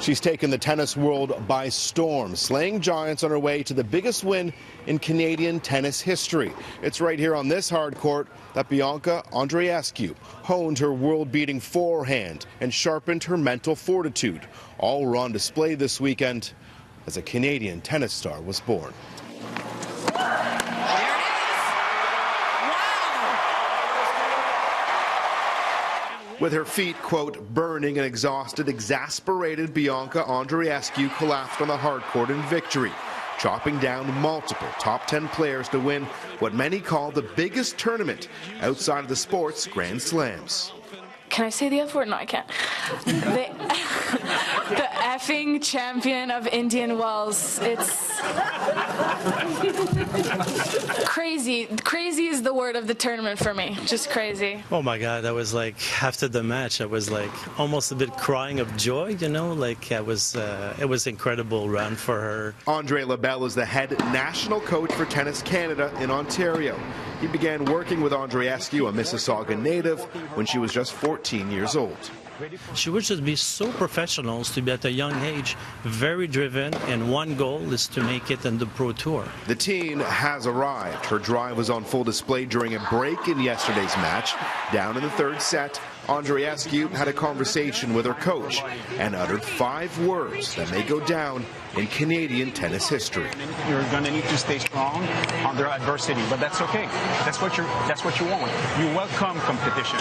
She's taken the tennis world by storm, slaying giants on her way to the biggest win in Canadian tennis history. It's right here on this hard court that Bianca Andreescu honed her world-beating forehand and sharpened her mental fortitude. All were on display this weekend as a Canadian tennis star was born. With her feet, quote, burning and exhausted, exasperated, Bianca Andreescu collapsed on the hard court in victory, chopping down multiple top 10 players to win what many call the biggest tournament outside of the sport's Grand Slams. Can I say the F word? No, I can't. The effing champion of Indian Wells. It's crazy. Crazy is the word of the tournament for me. Just crazy. Oh my God, I was like, after the match, I was like almost a bit crying of joy, you know, like it was incredible run for her. Andre Lebel is the head national coach for Tennis Canada in Ontario. He began working with Andreescu, a Mississauga native, when she was just 14 years old. She would just be so professional to be at a young age, very driven, and one goal is to make it in the Pro Tour. The teen has arrived. Her drive was on full display during a break in yesterday's match. Down in the third set, Andreescu had a conversation with her coach and uttered 5 words that may go down in Canadian tennis history. You're going to need to stay strong under adversity, but that's okay. That's what you want. You welcome competition.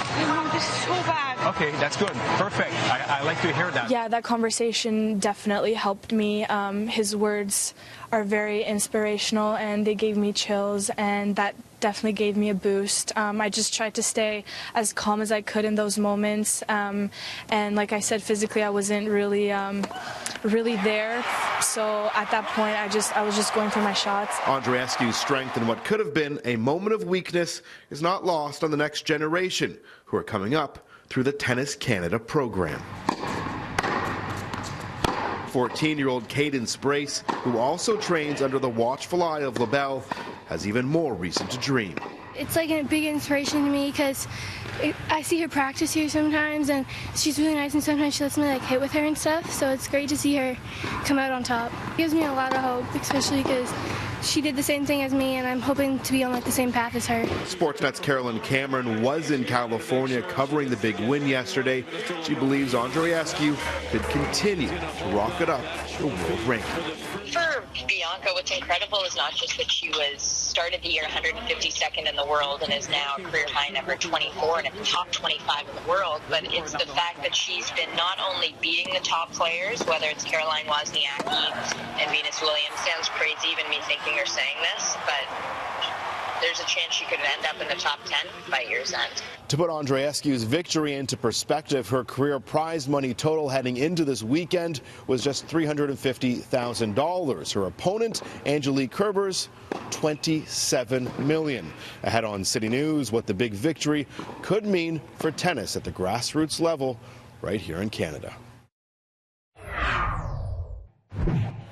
This is so bad. Okay, that's good. Perfect. I like to hear that. Yeah, that conversation definitely helped me. His words are very inspirational and they gave me chills, and that definitely gave me a boost. I just tried to stay as calm as I could in those moments, and like I said, physically I wasn't really there, so at that point I was just going for my shots. Andreescu's strength in what could have been a moment of weakness is not lost on the next generation who are coming up through the Tennis Canada program. 14-year-old Cadence Brace, who also trains under the watchful eye of Lebel, has even more reason to dream. It's like a big inspiration to me because I see her practice here sometimes, and she's really nice, and sometimes she lets me like hit with her and stuff, so it's great to see her come out on top. It gives me a lot of hope, especially because she did the same thing as me, and I'm hoping to be on like the same path as her. Sportsnet's Carolyn Cameron was in California covering the big win yesterday. She believes Andreescu could continue to rocket up the world ranking. For Bianca, what's incredible is not just that she started the year 152nd in the world and is now career high number 24 and in the top 25 in the world, but it's the fact that she's been not only beating the top players, whether it's Caroline Wozniacki and Venus Williams. Sounds crazy even me thinking or saying this, but there's a chance she could end up in the top 10 by year's end. To put Andreescu's victory into perspective, her career prize money total heading into this weekend was just $350,000. Her opponent, Angelique Kerber's, $27 million. Ahead on City News, what the big victory could mean for tennis at the grassroots level right here in Canada.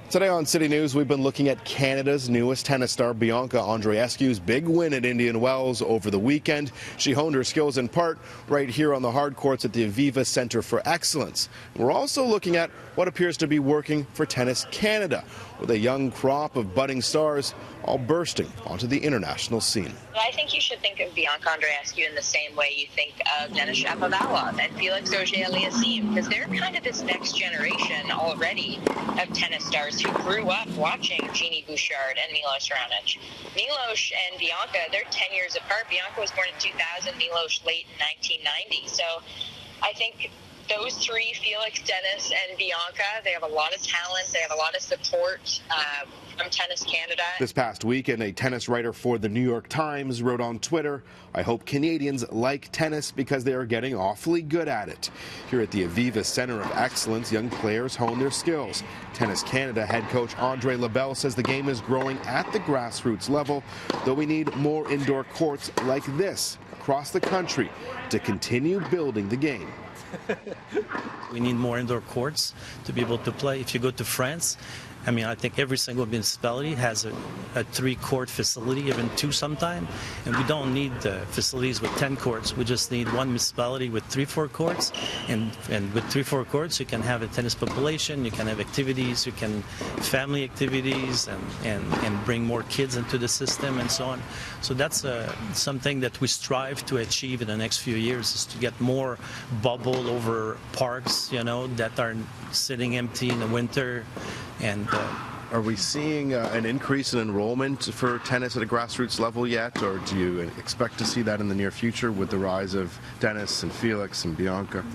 Today on City News, we've been looking at Canada's newest tennis star, Bianca Andreescu's big win at Indian Wells over the weekend. She honed her skills in part right here on the hard courts at the Aviva Centre for Excellence. We're also looking at what appears to be working for Tennis Canada, with a young crop of budding stars all bursting onto the international scene. I think you should think of Bianca Andreescu in the same way you think of Denis Shapovalov and Felix Auger-Aliassime, because they're kind of this next generation already of tennis stars who grew up watching Genie Bouchard and Milos Raonic. Milos and Bianca, they're 10 years apart. Bianca was born in 2000, Milos late in 1990. So I think those three, Felix, Denis, and Bianca, they have a lot of talent. They have a lot of support from Tennis Canada. This past weekend, a tennis writer for the New York Times wrote on Twitter, "I hope Canadians like tennis because they are getting awfully good at it." Here at the Aviva Centre of Excellence, young players hone their skills. Tennis Canada head coach Andre Lebel says the game is growing at the grassroots level, though we need more indoor courts like this across the country to continue building the game. We need more indoor courts to be able to play. If you go to France, I mean, I think every single municipality has a 3-court facility, even 2 sometime, and we don't need facilities with 10 courts. We just need one municipality with 3-4 courts, and with 3-4 courts, you can have a tennis population, you can have activities, you can family activities, and bring more kids into the system and so on. So that's something that we strive to achieve in the next few years, is to get more bubble over parks, you know, that are sitting empty in the winter. And are we seeing an increase in enrollment for tennis at a grassroots level yet, or do you expect to see that in the near future with the rise of Dennis and Felix and Bianca?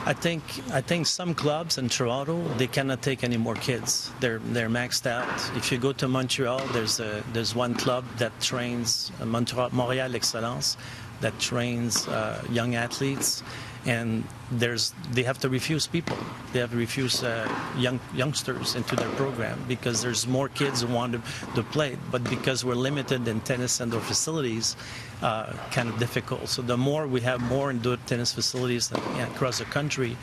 I think some clubs in Toronto, they cannot take any more kids. They're maxed out. If you go to Montreal, there's one club that trains Montréal Excellence, that trains young athletes, and they have to refuse people. They have to refuse youngsters into their program because there's more kids who want to play, but because we're limited in tennis indoor facilities, kind of difficult. So the more we have more indoor tennis facilities across the country,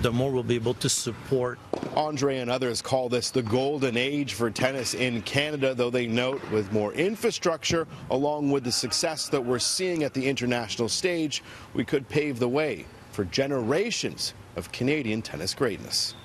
the more we'll be able to support. Andre and others call this the golden age for tennis in Canada, though they note with more infrastructure, along with the success that we're seeing at the international stage, we could pave the way for generations of Canadian tennis greatness.